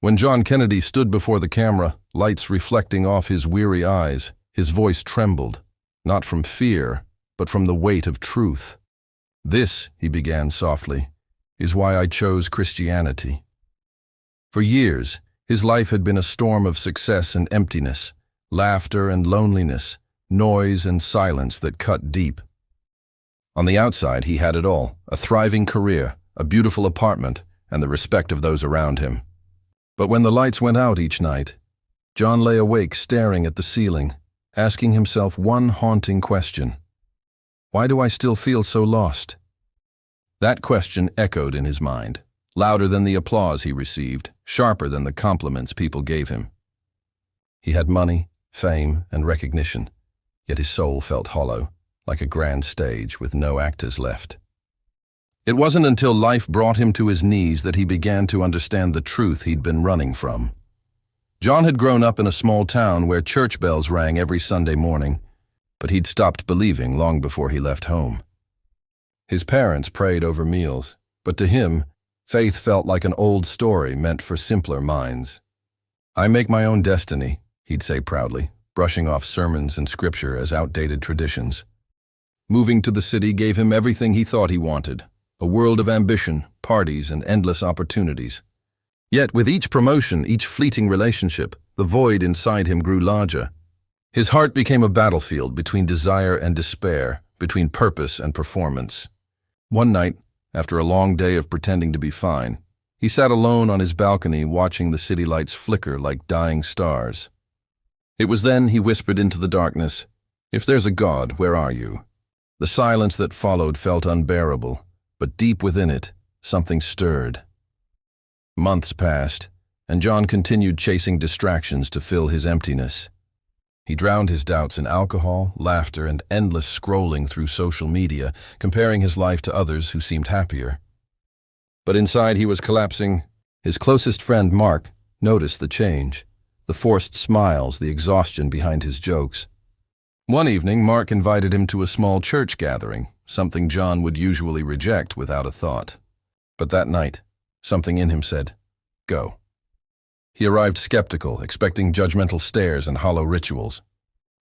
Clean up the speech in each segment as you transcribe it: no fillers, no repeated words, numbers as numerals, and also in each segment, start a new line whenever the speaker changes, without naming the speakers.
When John Kennedy stood before the camera, lights reflecting off his weary eyes, his voice trembled, not from fear, but from the weight of truth. "This," he began softly, "is why I chose Christianity." For years, his life had been a storm of success and emptiness, laughter and loneliness, noise and silence that cut deep. On the outside, he had it all: a thriving career, a beautiful apartment, and the respect of those around him. But when the lights went out each night, John lay awake staring at the ceiling, asking himself one haunting question: why do I still feel so lost? That question echoed in his mind, louder than the applause he received, sharper than the compliments people gave him. He had money, fame, and recognition, yet his soul felt hollow, like a grand stage with no actors left. It wasn't until life brought him to his knees that he began to understand the truth he'd been running from. John had grown up in a small town where church bells rang every Sunday morning, but he'd stopped believing long before he left home. His parents prayed over meals, but to him, faith felt like an old story meant for simpler minds. "I make my own destiny," he'd say proudly, brushing off sermons and scripture as outdated traditions. Moving to the city gave him everything he thought he wanted: a world of ambition, parties, and endless opportunities. Yet with each promotion, each fleeting relationship, the void inside him grew larger. His heart became a battlefield between desire and despair, between purpose and performance. One night, after a long day of pretending to be fine, he sat alone on his balcony watching the city lights flicker like dying stars. It was then he whispered into the darkness, "If there's a God, where are you?" The silence that followed felt unbearable, but deep within it, something stirred. Months passed, and John continued chasing distractions to fill his emptiness. He drowned his doubts in alcohol, laughter, and endless scrolling through social media, comparing his life to others who seemed happier. But inside he was collapsing. His closest friend, Mark, noticed the change, the forced smiles, the exhaustion behind his jokes. One evening, Mark invited him to a small church gathering, something John would usually reject without a thought. But that night, something in him said, "Go." He arrived skeptical, expecting judgmental stares and hollow rituals.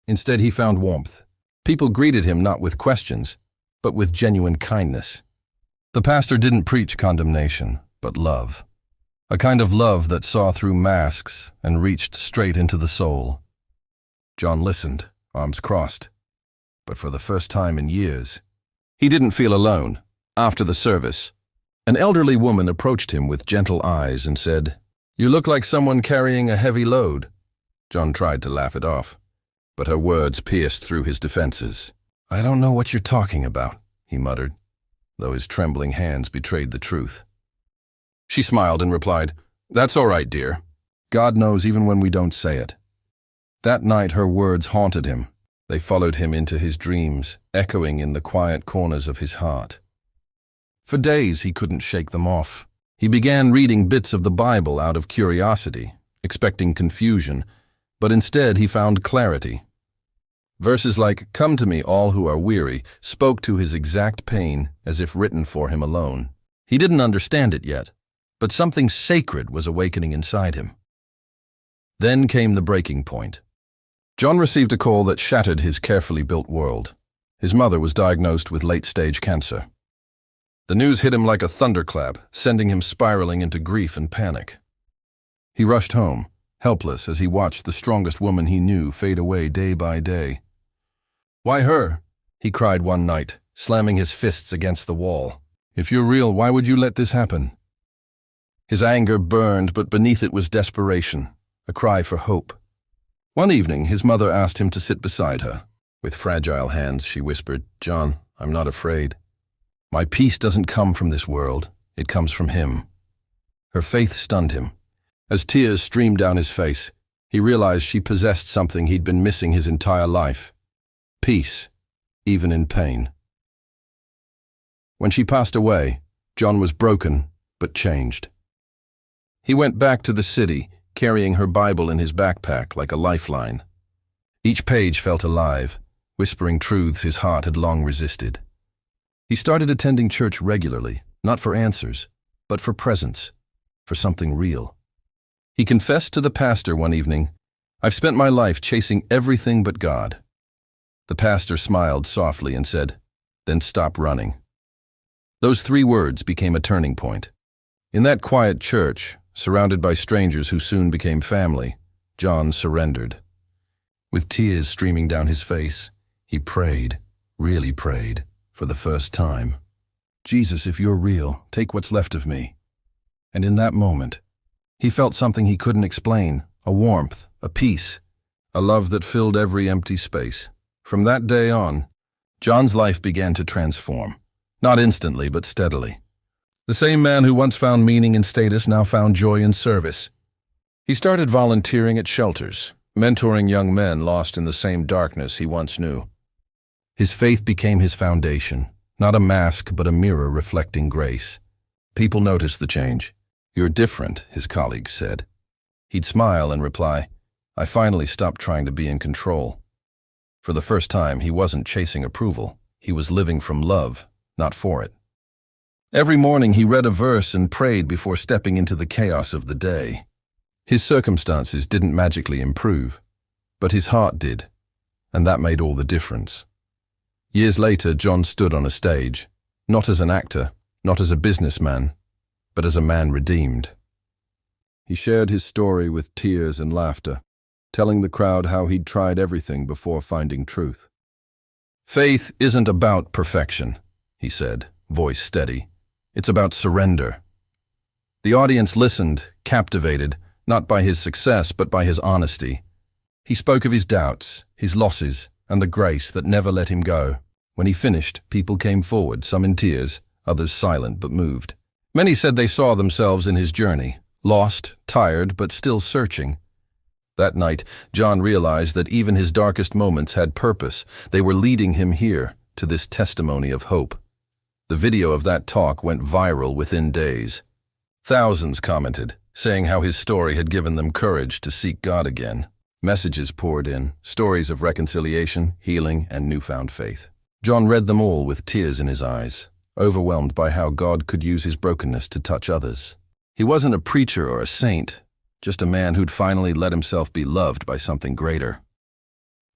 Instead, he found warmth. People greeted him not with questions, but with genuine kindness. The pastor didn't preach condemnation, but love. A kind of love that saw through masks and reached straight into the soul. John listened, arms crossed. But for the first time in years, he didn't feel alone. After the service, an elderly woman approached him with gentle eyes and said, "You look like someone carrying a heavy load." John tried to laugh it off, but her words pierced through his defenses. "I don't know what you're talking about," he muttered, though his trembling hands betrayed the truth. She smiled and replied, "That's all right, dear. God knows even when we don't say it." That night her words haunted him. They followed him into his dreams, echoing in the quiet corners of his heart. For days he couldn't shake them off. He began reading bits of the Bible out of curiosity, expecting confusion, but instead he found clarity. Verses like, "Come to me, all who are weary," spoke to his exact pain as if written for him alone. He didn't understand it yet, but something sacred was awakening inside him. Then came the breaking point. John received a call that shattered his carefully built world. His mother was diagnosed with late-stage cancer. The news hit him like a thunderclap, sending him spiraling into grief and panic. He rushed home, helpless as he watched the strongest woman he knew fade away day by day. "Why her?" he cried one night, slamming his fists against the wall. "If you're real, why would you let this happen?" His anger burned, but beneath it was desperation, a cry for hope. One evening, his mother asked him to sit beside her. With fragile hands, she whispered, "John, I'm not afraid. My peace doesn't come from this world, it comes from him." Her faith stunned him. As tears streamed down his face, he realized she possessed something he'd been missing his entire life: peace, even in pain. When she passed away, John was broken, but changed. He went back to the city, carrying her Bible in his backpack like a lifeline. Each page felt alive, whispering truths his heart had long resisted. He started attending church regularly, not for answers, but for presence, for something real. He confessed to the pastor one evening, "I've spent my life chasing everything but God." The pastor smiled softly and said, "Then stop running." Those 3 words became a turning point. In that quiet church, surrounded by strangers who soon became family, John surrendered. With tears streaming down his face, he prayed, really prayed, for the first time. "Jesus, if you're real, take what's left of me." And in that moment, he felt something he couldn't explain, a warmth, a peace, a love that filled every empty space. From that day on, John's life began to transform, not instantly but steadily. The same man who once found meaning in status now found joy in service. He started volunteering at shelters, mentoring young men lost in the same darkness he once knew. His faith became his foundation, not a mask but a mirror reflecting grace. People noticed the change. "You're different," his colleagues said. He'd smile and reply, "I finally stopped trying to be in control." For the first time, he wasn't chasing approval. He was living from love, not for it. Every morning he read a verse and prayed before stepping into the chaos of the day. His circumstances didn't magically improve, but his heart did, and that made all the difference. Years later, John stood on a stage, not as an actor, not as a businessman, but as a man redeemed. He shared his story with tears and laughter, telling the crowd how he'd tried everything before finding truth. "Faith isn't about perfection," he said, voice steady. "It's about surrender." The audience listened, captivated, not by his success but by his honesty. He spoke of his doubts, his losses, and the grace that never let him go. When he finished, people came forward, some in tears, others silent but moved. Many said they saw themselves in his journey, lost, tired, but still searching. That night, John realized that even his darkest moments had purpose. They were leading him here, to this testimony of hope. The video of that talk went viral within days. Thousands commented, saying how his story had given them courage to seek God again. Messages poured in, stories of reconciliation, healing, and newfound faith. John read them all with tears in his eyes, overwhelmed by how God could use his brokenness to touch others. He wasn't a preacher or a saint, just a man who'd finally let himself be loved by something greater.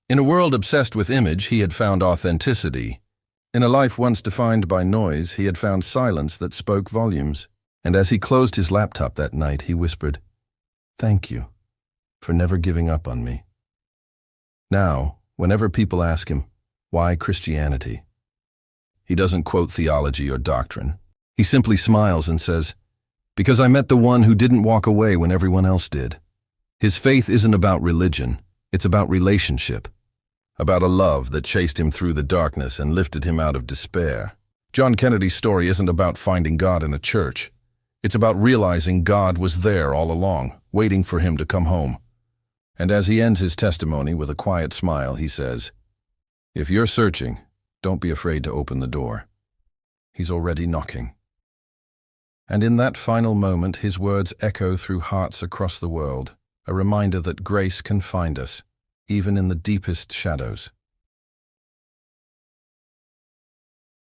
In a world obsessed with image, he had found authenticity. In a life once defined by noise, he had found silence that spoke volumes. And as he closed his laptop that night, he whispered, "Thank you for never giving up on me." Now, whenever people ask him, "Why Christianity?" he doesn't quote theology or doctrine. He simply smiles and says, "Because I met the one who didn't walk away when everyone else did." His faith isn't about religion, it's about relationship, about a love that chased him through the darkness and lifted him out of despair. John Kennedy's story isn't about finding God in a church. It's about realizing God was there all along, waiting for him to come home. And as he ends his testimony with a quiet smile, he says, "If you're searching, don't be afraid to open the door. He's already knocking." And in that final moment, his words echo through hearts across the world, a reminder that grace can find us, even in the deepest shadows.